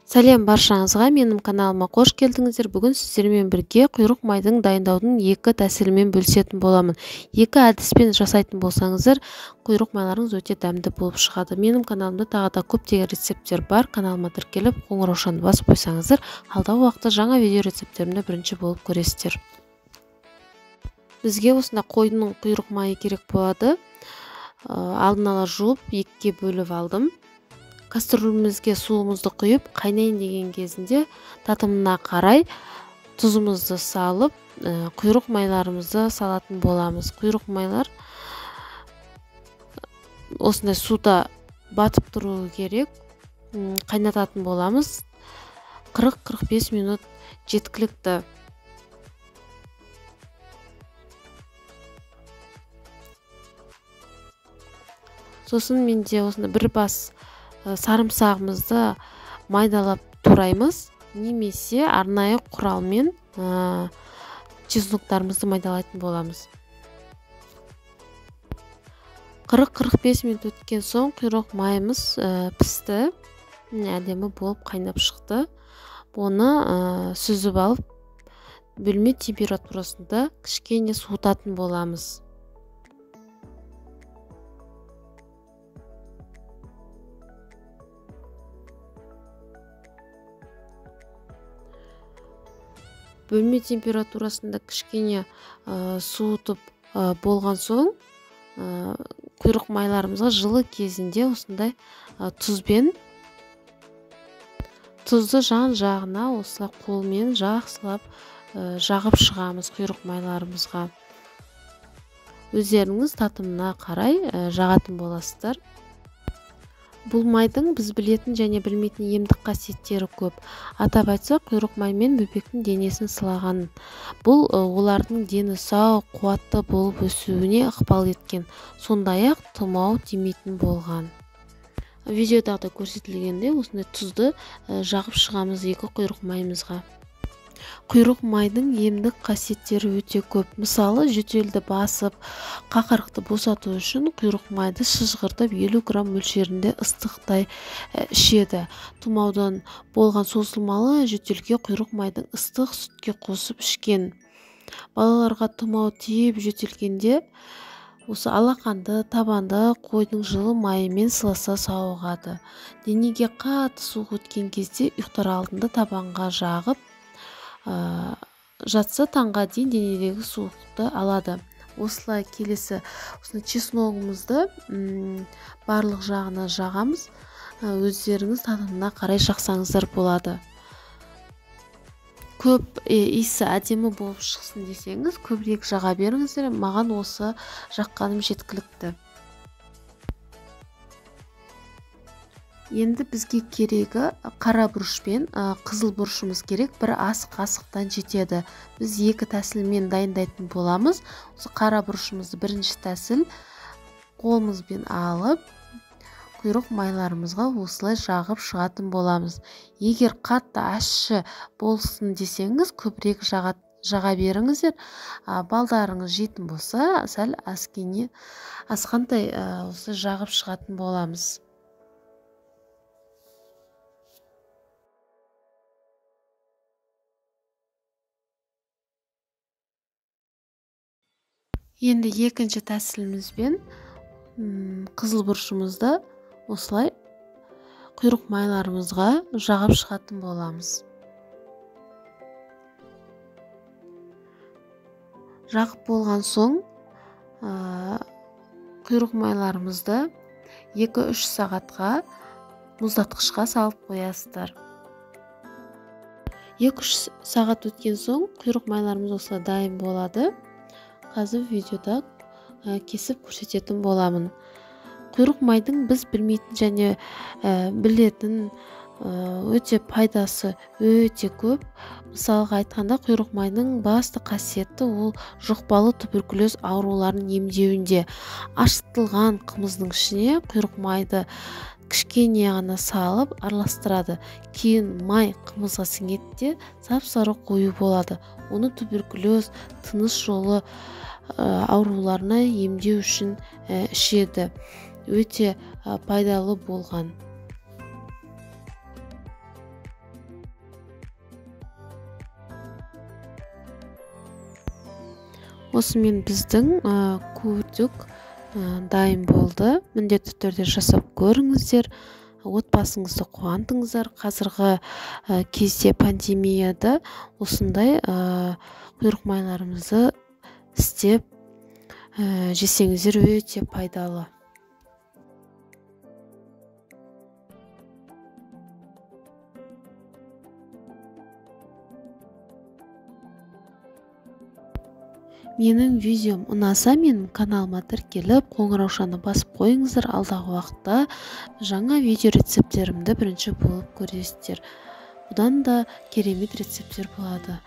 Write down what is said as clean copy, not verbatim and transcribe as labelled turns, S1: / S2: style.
S1: Сәлем баршаңызға, менің каналыма қош келдіңіздер. Бүгін сіздермен бірге құйрық майдың дайындаудың екі тәсілімен бөлісетін боламын. Екі әдіспен жасайтын болсаңыздар, құйрық майларыңыз өте дәмді болып шығады. Менің каналымда тағы да көптеген рецепттер бар. Каналыма тіркеліп, қоңыраушаны басып қойсаңыздар, алдағы уақытта жаңа видео рецепттерімді бірінші болып көресіздер. Бізге осында қойдың құйрық майы керек болады. Алдын ала жуып, екіге бөліп алдым. Кастрюлемізге суымызды құйып, қайнайын деген кезінде татымына қарай тұзымызды салып, құйрық майларымызды салатын боламыз. Құйрық майлар осындай суда батып тұру керек. Қайнататын боламыз. 40-45 минут жеткілікті. Сосын менде осында бір бас сарымсағымызды майдалап тураймыз, немесе арнайы құралмен чесноктарымызды майдалайтын боламыз. 40-45 минут өткен соң құйрық майымыз пісті, әдемі болып қайнап шықты. Оны сүзіп алып, бөлме температурасында кішкене суытатын боламыз. Бөлме температурасында кішкене суытып болған соң, құйрық майларымызға жылы кезінде осындай тұзды жан-жағына осылай қолмен жақсылап жағып шығамыз құйрық майларымызға. Өздеріңіз татымына қарай жағатын боласыздар. Бұл майдың біз білетін және білмейтін емдік қасиеттері көп. Атап айтсақ, құйрық маймен бөбектің денесін сылаған. Бұл олардың дені сау, қуатты болып өсуіне ықпал еткен. Сондай-ақ тұмау тимейтін болған. Видеода көрсетілгенде осындай тұзды жағып шығамыз екі құйрық майымызға. Құйрық майдың емдік қасиеттері өте көп. Мысалы, жөтелді басып, қақырықты босату үшін құйрық майды шыжғыртып 50 грамм мөлшерінде ыстықтай ішеді. Тұмаудан болған созылмалы жөтелге құйрық майдың ыстық сүтке қосып ішкен. Балаларға тұмау тиіп жөтелгенде осы алақанды, табанды қойдың жылы майымен сыласа сауығады. Денеге қатты суық өткен кезде ұйықтар алдында табанға жағып жатса, таңға дейін денедегі суықтықты алады. Осылай келесі чесногымызды барлық жағына жағамыз. Өздеріңіз татымына қарай жақсаңыздар болады. Көп иісі әдемі болып шықсын десеңіз, көбірек жаға беріңіздер. Маған осы жаққаным жеткілікті. Енді бізге керегі қара бұрыш пен қызыл бұрышымыз керек. Бір ас қасықтан жетеді. Біз екі тәсілмен дайындайтын боламыз. Осы қара бұрышымызды бірінші тәсіл қолымызбен алып, құйрық майларымызға осылай жағып шығатын боламыз. Егер қатты ащы болсын десеңіз, көбірек жаға беріңіздер. Балдарыңыз жейтін болса, сәл асқандай осы жағып шығатын боламыз. Енді екінші тәсілімізбен қызыл бұрышымызды осылай құйрық майларымызға жағып шығатын боламыз. Жағып болған соң құйрық майларымызды 2-3 сағатқа мұздатқышқа салып қоясыздар. 2-3 сағат өткен соң құйрық майларымыз осылай дайын болады. Қазір видеода кесіп көрсететін боламын. Құйрық майдың біз білмейтін және білетін өте пайдасы өте көп. Мысалға айтқанда, құйрық майдың басты қасиеті ол жұқпалы туберкулез ауруларын емдеуінде. Ашытылған қымыздың ішіне құйрық майды кішкене ғана салып араластырады. Кейін май қымызға сіңеді де сап-сары қою болады. Оны туберкулез, тыныс жолы ауруларына емдеу үшін ішеді. Өте пайдалы болған. Осымен біздің кубдук дайын болды. Міндетті түрде жасап көріңіздер. Отбасыңызды қуантыңыздар. Қазіргі кезде пандемияда осындай құйрық майларымызды істеп жесеңіздер өте пайдалы. Менің видеом ұнаса менің каналыма тіркеліп, қоңыраушаны басып қойыңыздар. Алдағы уақытта жаңа видео рецепттерімді бірінші болып көресіздер. Бұдан да керемет рецепттер болады.